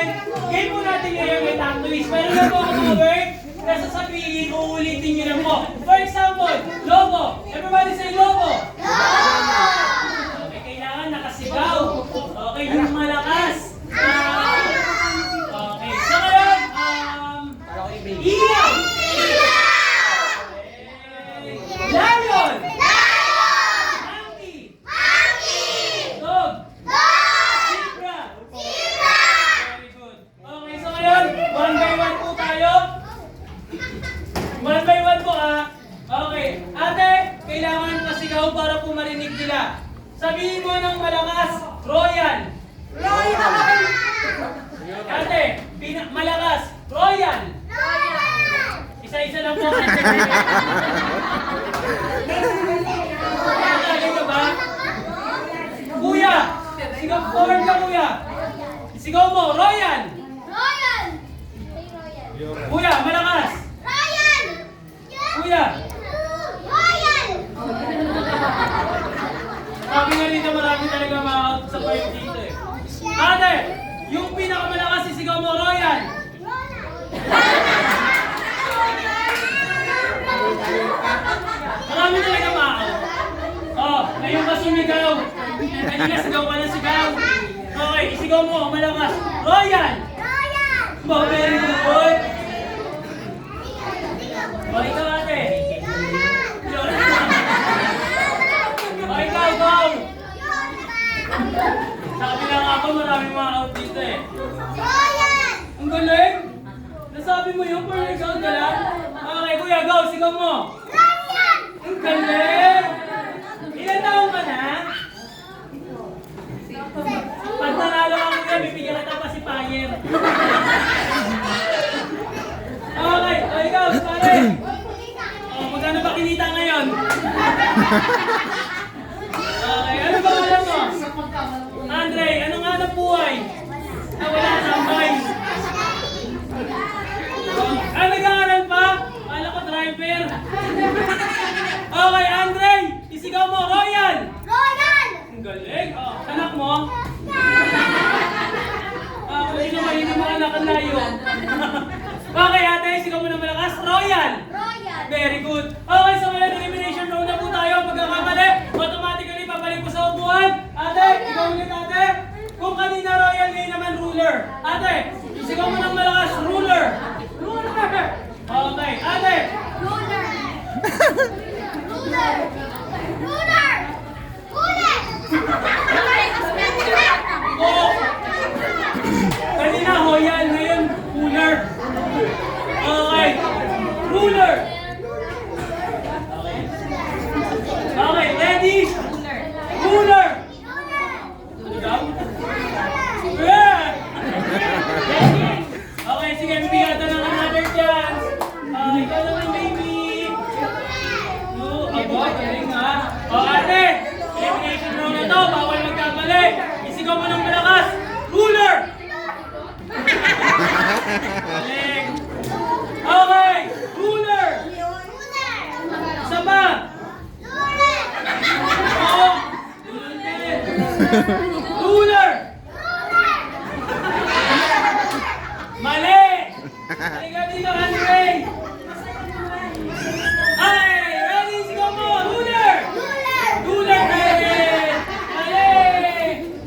natin, game po natin ngayon may tongue twist. Meron na po ako mga word na sasabihin, uulitin nyo lang po. For example, lobo. Everybody say lobo. Okay, kailangan nakasigaw. Okay, yung malakas. Okay, so ngayon, ilaw. Lion. Monkey. Dog. Zebra. Very good. Okay, so ngayon, one by one po tayo. One by one po Okay, ate, kailangan pasigaw para po marinig nila. Sabihin mo ng malakas, Royal. Ate, malakas, Royal. Isa-isa lang po. Nagaling ka ba? Kuya, sigaw forward ka kuya. Sigaw mo, Royal. Kuya, malakas. Kuya. Sabi nga rito marami talaga ma-out sa part dito eh. Ate, yung pinakamalakas sisigaw mo, Royal. Marami talaga ma-out. Oh, ngayon ka sumigaw. Kanina sigaw ka na sigaw. Okay, isigaw mo, malakas. Royal. Oh, very good. Oh, ikaw ate. Oh, ikaw, go. Sabi lang ako, maraming mga out dito eh. Ang galing. Nasabi mo yun, pero ikaw ka lang. Okay, kuya, go. Sigaw mo. Ang galing. Ilan taong ka na? Pag nanalo ka kuya, bibigyan kita pa si Payer. Okay, o ikaw, pare. O, magkano ba kinita ngayon? Okay, ano ba alam mo? Andre, anong hanap buhay? Wala tambay. Nag-aaral pa? Kala ko driver. Okay, Andre, isigaw mo, Royal. Ang galing. Anak mo? Kung sino ba hindi mo anak ang layo? Okay, ate, isigaw mo na malakas, Royal. Very good. Okay, so ngayon, elimination round na po tayo. Pagkakamali, automatically babalik po sa upuan. Ate, ikaw ulit ate. Kung kanina Royal, ngayon naman ruler. Ate, isigaw mo ng malakas, ruler. Okay, ate. Oh. Kanina Royal, ngayon ruler. Okay, ruler. Okay, ready? Ruler. Ano daw? Yeah! Okay, sige, bibigyan ka ng another chance. Ikaw naman, baby. Abo, galing ha. Ate, elimination round na to. Bawal magkamali. Isigaw mo ng malakas. Ruler! Galing. Okay, ruler. Isa pa. Oh, ruler. Mali. Halika dito, Andre. Ay, ready, sigaw mo. Ruler. Ruler, ready. Mali.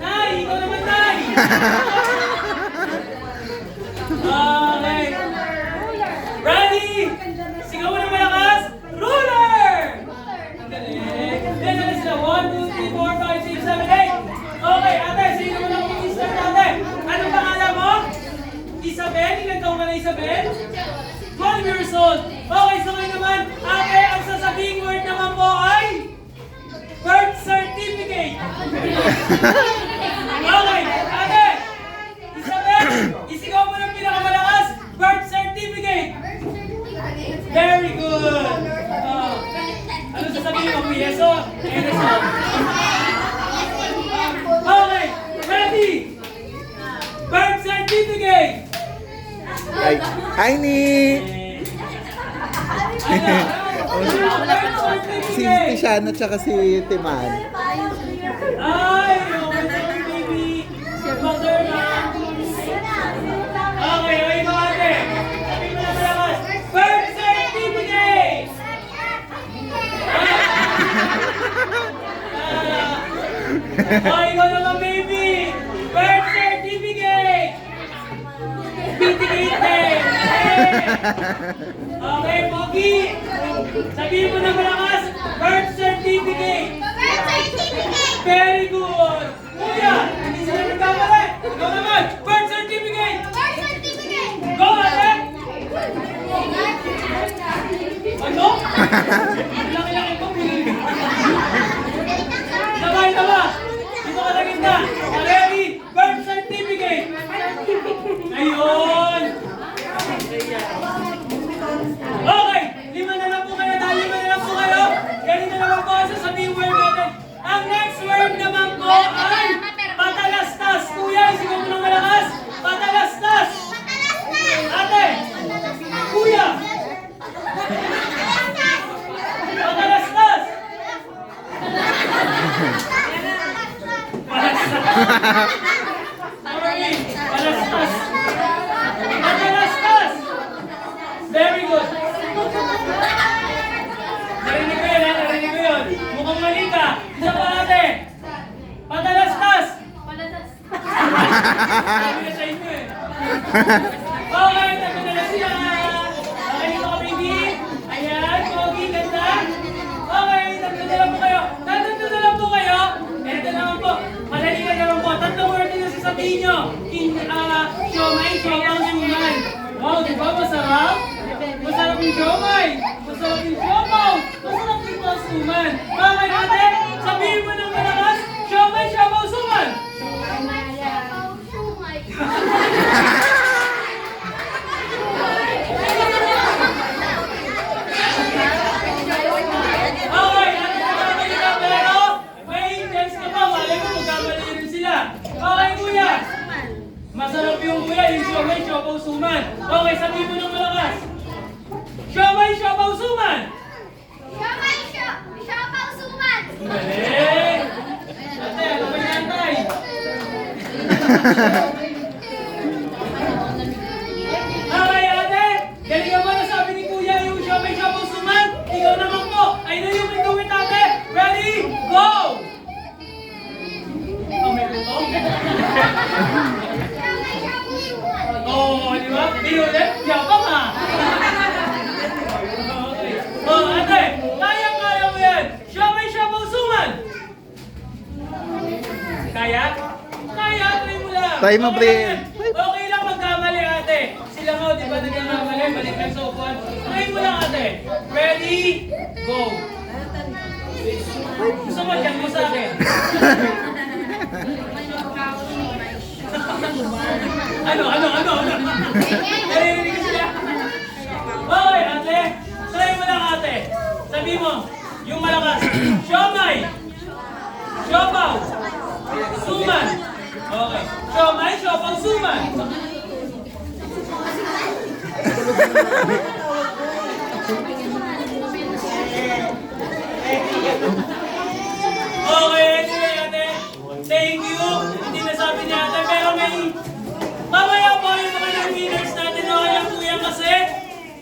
Nay, ikaw naman, Nay. Okay. Ready. Sigaw mo na malakas. Ruler. Ang galing. Then, ano sila? 1, 2, 3, 4, 5, 6, 7, 8. Okay, ate, sino mo na mag-start ate? Anong pangalan mo? Isabel? Ilan taong ka na Isabel? 12 years old. Okay, so ngayon naman, ate, ang sasabing word naman po ay birth certificate. Okay, ate, Isabel, isigaw mo ng pinakamalakas, birth certificate. Very good. Ano sasabihin mo? PSO? NSO? Okay, ready? Birth certificate. Hi, Ni! Si Tiziana at saka si Timan. Ay, okay, baby. Mother na. Oh, ikaw naman, baby! Birth certificate! Certificate din! Okay, Pogi! Sabihin mo na malakas, birth certificate! Very good! Kuya, hindi sila nagkamali! Ikaw naman, birth certificate! Go, ate! Ano? Laki-laki ko, pinili. Sabay, tama! Dito ka na gitna! Ready? Birth certificate! Ayun! Okay! Lima na lang po kayo, lima na lang po kayo! Ganito naman po ang sasabihin word natin. Ang next word naman po ay patalastas! Kuya, sigaw mo ng malakas! Patalastas! Ate! Kuya! Patalastas! Sorry! Palastas! Patalastas! Very good! Narinig ko yun, ha? Narinig ko yun. Mukhang mali ka. Isa pa ate. Patalastas! Sabi na sa inyo eh. Okay, tago na lang sila. Okay, dito ka baby. Ayan, Pogi, ganda. Okay, tatlo na lang po kayo. Tatlo na lang po kayo. Ito naman po. Madali ka naman po. Tatlong word din ang sasabihin nyo. Siomay, siomang, suman. Wow, di ba masarap? Masarap yung siomay. Masarap yung siomaw. Masarap yung mga suman. Bakit ate? Sabihin mo ng malakas. Siomay, siomaw, suman. Okay, ate nagkamali ka pero may chance ka pa. Malay mo magkamali rin sila. Okay, kuya. Masarap yung kuya, yung siomay, siomaw, suman. Okay, sabihin mo ng malakas. Siomay, siomaw, suman. Galing! Ate, ano ba yung antay? Okay, ate! Galing ka ba nasabi ni kuya yung siomay, siomaw, suman? Ikaw naman po! I know you can do it, ate! Ready? Go! Oh, may lutong? Oh, di ba? Di ulit? Yabang ha! Okay. Oh, ate! Kaya mo yan! Siomay, siomaw, suman! Kaya? Kaya, try mo lang! Try mo, Okay Bri. lang yan. Okay lang magkamali, ate! Sila mo, di ba nagkamali? Balik ang sopan. Try mo lang, ate! Ready? Go! Gusto mo, dyan mo sa akin. Ano? Narinig ko sila. Okay, ate. Try mo lang, ate. Sabi mo, yung malakas. Siomay. Siopaw. Suman. Okay. Siomay, siopaw, suman. Okay, anyway, ate. Thank you. Hindi nasabi niya ate, pero may mamaya po yung mga winners natin. Okay lang po yan kasi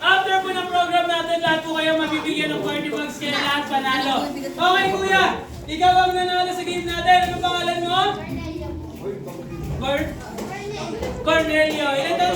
after po ng program natin, lahat po kayo mabibigyan ng party bags kaya lahat panalo. Okay, kuya. Ikaw ang nanalo sa game natin. Ano pangalan mo? Cornelio. Ilan taon